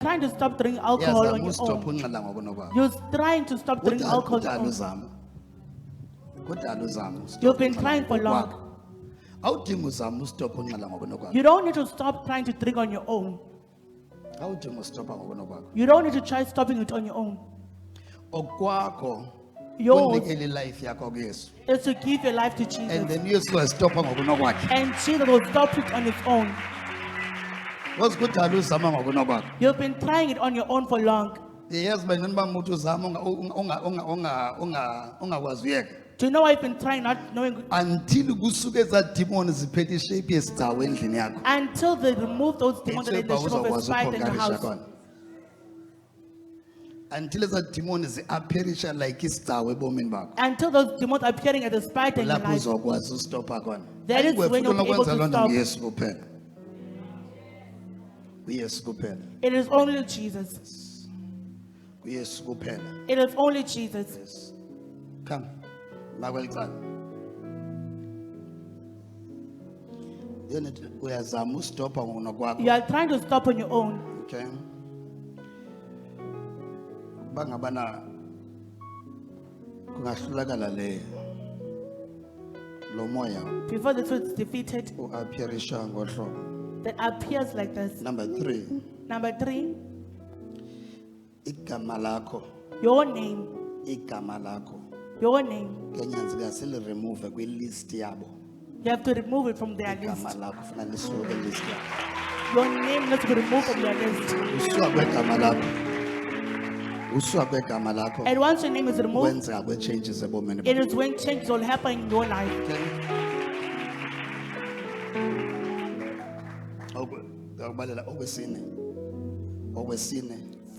trying to stop drinking alcohol on your own. You're trying to stop drinking alcohol on your own. You've been trying for long. You don't need to stop trying to drink on your own. You don't need to try stopping it on your own. Yours is to give your life to Jesus. And then you stop And Jesus will stop it on its own. You've been trying it on your own for long. Do you know why you've been trying not knowing? Until Until they remove those demons that are in the shape of a spider in the house. Until those demons Until those demons are appearing as a spider in your life. That is when you'll be able to stop. It is only Jesus. It is only Jesus. Come. You are trying to stop on your own. Okay. Before this was defeated, that appears like this. Number 3. Number 3, Ikamalako. your name. Your name. You have to remove it from their list. Your name needs to be removed from their list. And once your name is removed, it is when changes will happen in your life.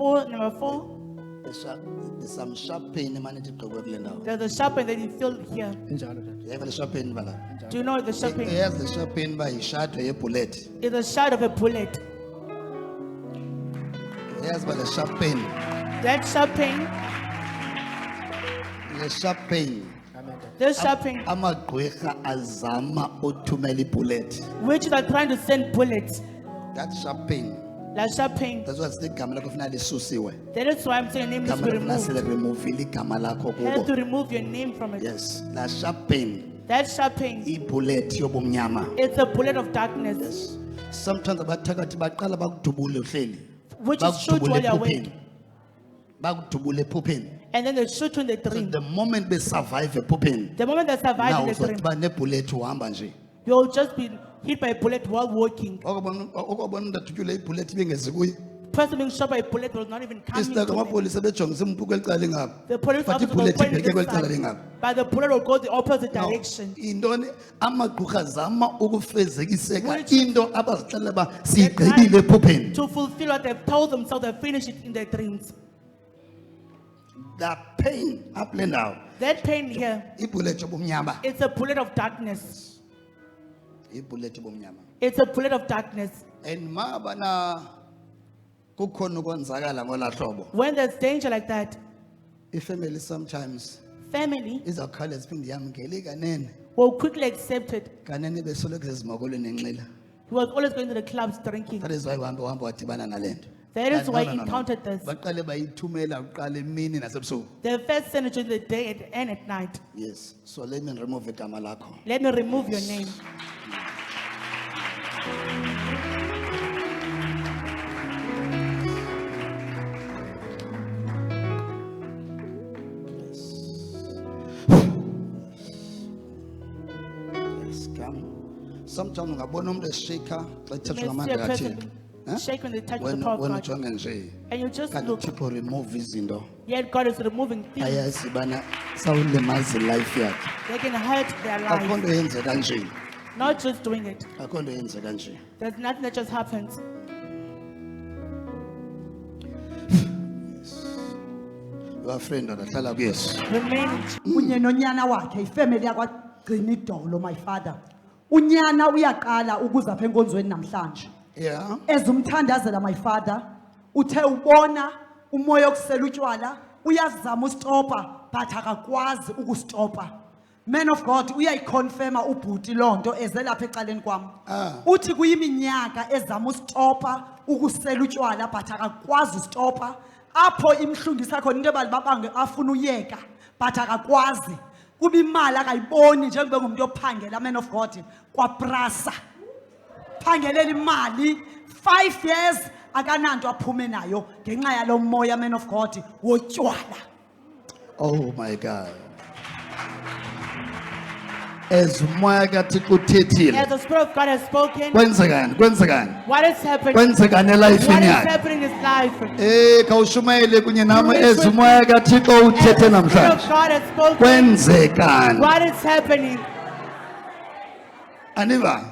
Number 4, there's some sharp pain. there's a sharp pain that you feel here. You have a sharp pain. Do you know the sharp pain? Yes, the sharp pain by shot a bullet. It's a shot of a bullet. Yes, but the sharp pain. That sharp pain, The sharp pain. this sharp pain, which are trying to send bullets. That sharp pain. That sharp pain. That's what's the camera of Nalisusiwe. That is why I'm saying your name needs to be removed. You have to remove your name from it. Yes, that sharp pain. That sharp pain, Bullet it's a bullet of darkness, sometimes which is shoot while you're awake. And then they shoot you in the So dream. the moment they survive a pooping, The moment they survive now in the dream, bullet to ambanje. you'll just be hit by a bullet while walking. Person being shot by a bullet will not even come into them. The police officer will point to this side, but the bullet will go the opposite direction. To fulfill what they've told themselves, they finish it in their dreams. The pain up and down. That pain here, it's a bullet of darkness. It's a bullet of darkness. And When there's danger like that, family sometimes family is a colors will quickly accept it. He was always going to the clubs drinking. That is why That is why he encountered this. But They first send it to the day and at night. yes, so let me remove the kamalako. Let me remove your name. Yes, come. Sometimes ngabona umuntu eshaker xa You ethethwa may see a ngamandla person kaThixo. shake when they touch the When power of God. ujonge nje. And you just Kanti look, uThixo remove izinto. yet God is removing things. Ayazi bana sawulimaza life yakhe. They can hurt their Akho life, nto yenzeka nje. not just doing it. Akho nto yenzeka nje. There's nothing that just happens. Your friend odahlala kuyesu. Remain. Kunye nonyana wakhe ifamily yakwagcina idolo my father. Unyana uyaqala ukuza apha enkonzweni namhlanje. Yeah. Ezumthandazela my father uthe ubona umoya okusela utywala uyazama ustopa but akakwazi ukustopa. Man of God uyayiconfirma ubhuti lonto ezelapha ecaleni kwam. Uthi kuyiminyaka ezama ustopa ukusela utywala but akakwazi ustopa. Apho imhlungisa khona into ebalibabange afuna uyeka but akakwazi. Kuba imali akayiboni njengoba ngumuntu ophangela, man of God, kwaPrasa. Phangelela imali 5 years akananto aphume nayo ngenxa yalo moya, man of God, wotywala. Oh my God. As umoya kaThixo uthethile. As the Spirit of God has spoken, Kwenzekani? what is happening? Kwenzekani What elifini is yakhe? happening in his life? Khawushumayele kunye nami as umoya kaThixo uthethe As the Spirit namhlanje. of God has spoken, Kwenzekani? what is happening? Aniva?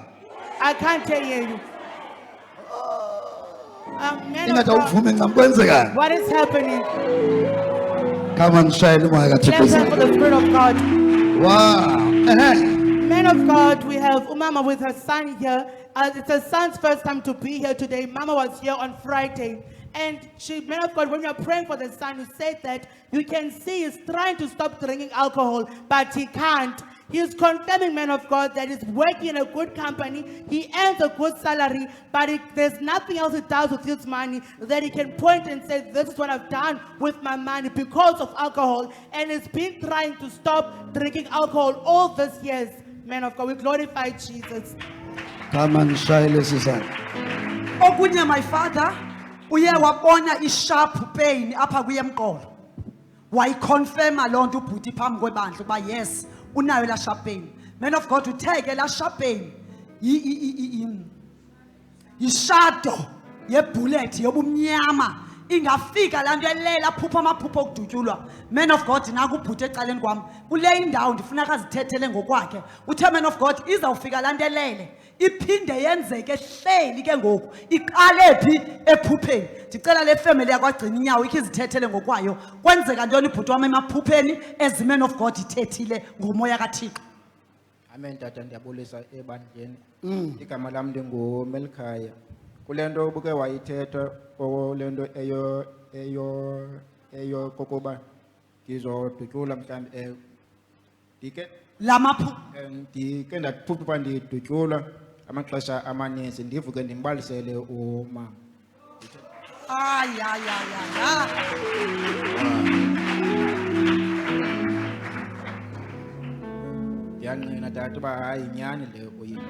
I can't hear you. Man of Ingathi God, awuvumi ncam kwenzekani? what is happening? Come on, shayela umoya Let's pray for kaThixo. the Spirit of God. Wow. Man of God, we have Umama with her son here. It's her son's first time to be here today. Mama was here on Friday. And man of God, when you're praying for the son, you said that you can see he's trying to stop drinking alcohol, but he can't. He's confirming, man of God, that he's working in a good company. He earns a good salary, but there's nothing else he does with his money that he can point and say, this is what I've done with my money because of alcohol. And he's been trying to stop drinking alcohol all these years. Man of God, we glorify Jesus. Come on, shayela sisana. Okunye, my father, uye wabona i-sharp pain apha kuye emqolo. Wayiconfirma loo nto ubhuti phambi kwebandla uba yes, unayo la sharp pain. Man of God, utheke la sharp pain yishado yebullet yobumnyama ingafika laa nto elela aphupha amaphupho okudutyulwa. Man of God, naku ubhuti ecaleni kwam kule indawo ndifuna akazithethele ngokwakhe. Uthe, man of God, izawufika laa nto elele iphinde yenzeke hleli ke ngoku iqale phi ephupheni. Ndicela le family yakwagcina inyawo ikhe izithethele ngokwayo. Kwenzeka ntoni ibhuti wam emaphupheni as man of God ithethile ngomoya kaThixo? Amen tata, ndiyabulisa ebandleni. Igama lam ndinguMelikhaya. Kule nto ubuke wayithetha lento eyo kokuba ndizodutyula mhlawumbi ndike ndaphupha uba ndidutyula amaxesha amaninzi ndivuke ndimbalisele umama. Ndiyanqina tata uba hayi nyani le uyini.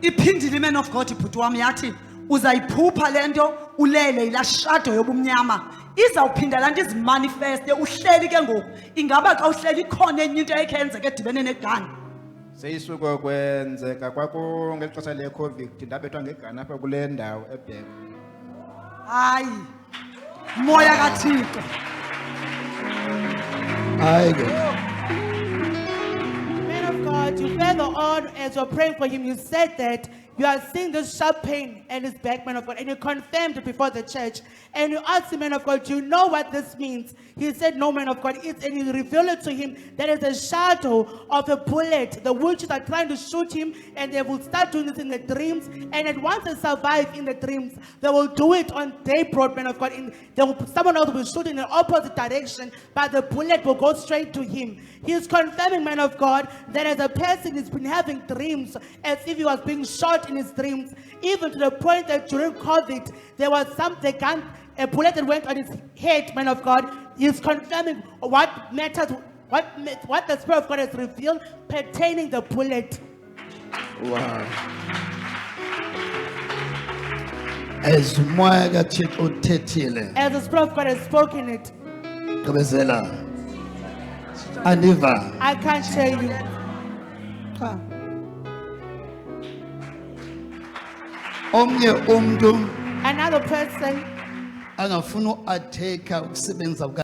Iphindile, man of God, ibhuti wam yathi uzayiphupha lento ulele ila shadow yobumnyama izawuphinda laa nto izimanifeste uhleli ke ngoku. Ingaba xa uhleli ikhona enye into ekenzeka edibene negani? Seyisuka kwenzeka kwakungeli xesha le-COVID ndabethwa ngegani apha kule ndawo eBheka. Hayi, moya kaThixo. Hayi ke. Man of God, you further on as you're praying for him, you said that you are seeing this sharp pain in his back, man of God, and you confirmed it before the church. And you asked him, man of God, do you know what this means? He said, no, man of God. And you revealed it to him that it's a shadow of a bullet. The witches are trying to shoot him, and they will start doing this in the dreams. And then once they survive in the dreams, they will do it on daybreak, man of God. Someone else will shoot in the opposite direction, but the bullet will go straight to him. He is confirming, man of God, that as a person he's been having dreams as if he was being shot in his dreams, even to the point that during COVID, there was a bullet that went on his head, man of God. He is confirming what matters, what the Spirit of God has revealed pertaining the bullet. Wow. As umoya kaThixo uthethile. As the Spirit of God has spoken it, Gqibezela. Aniva. I can't share you. Omnye umuntu Another person angafuna ukuatheka ukusebenza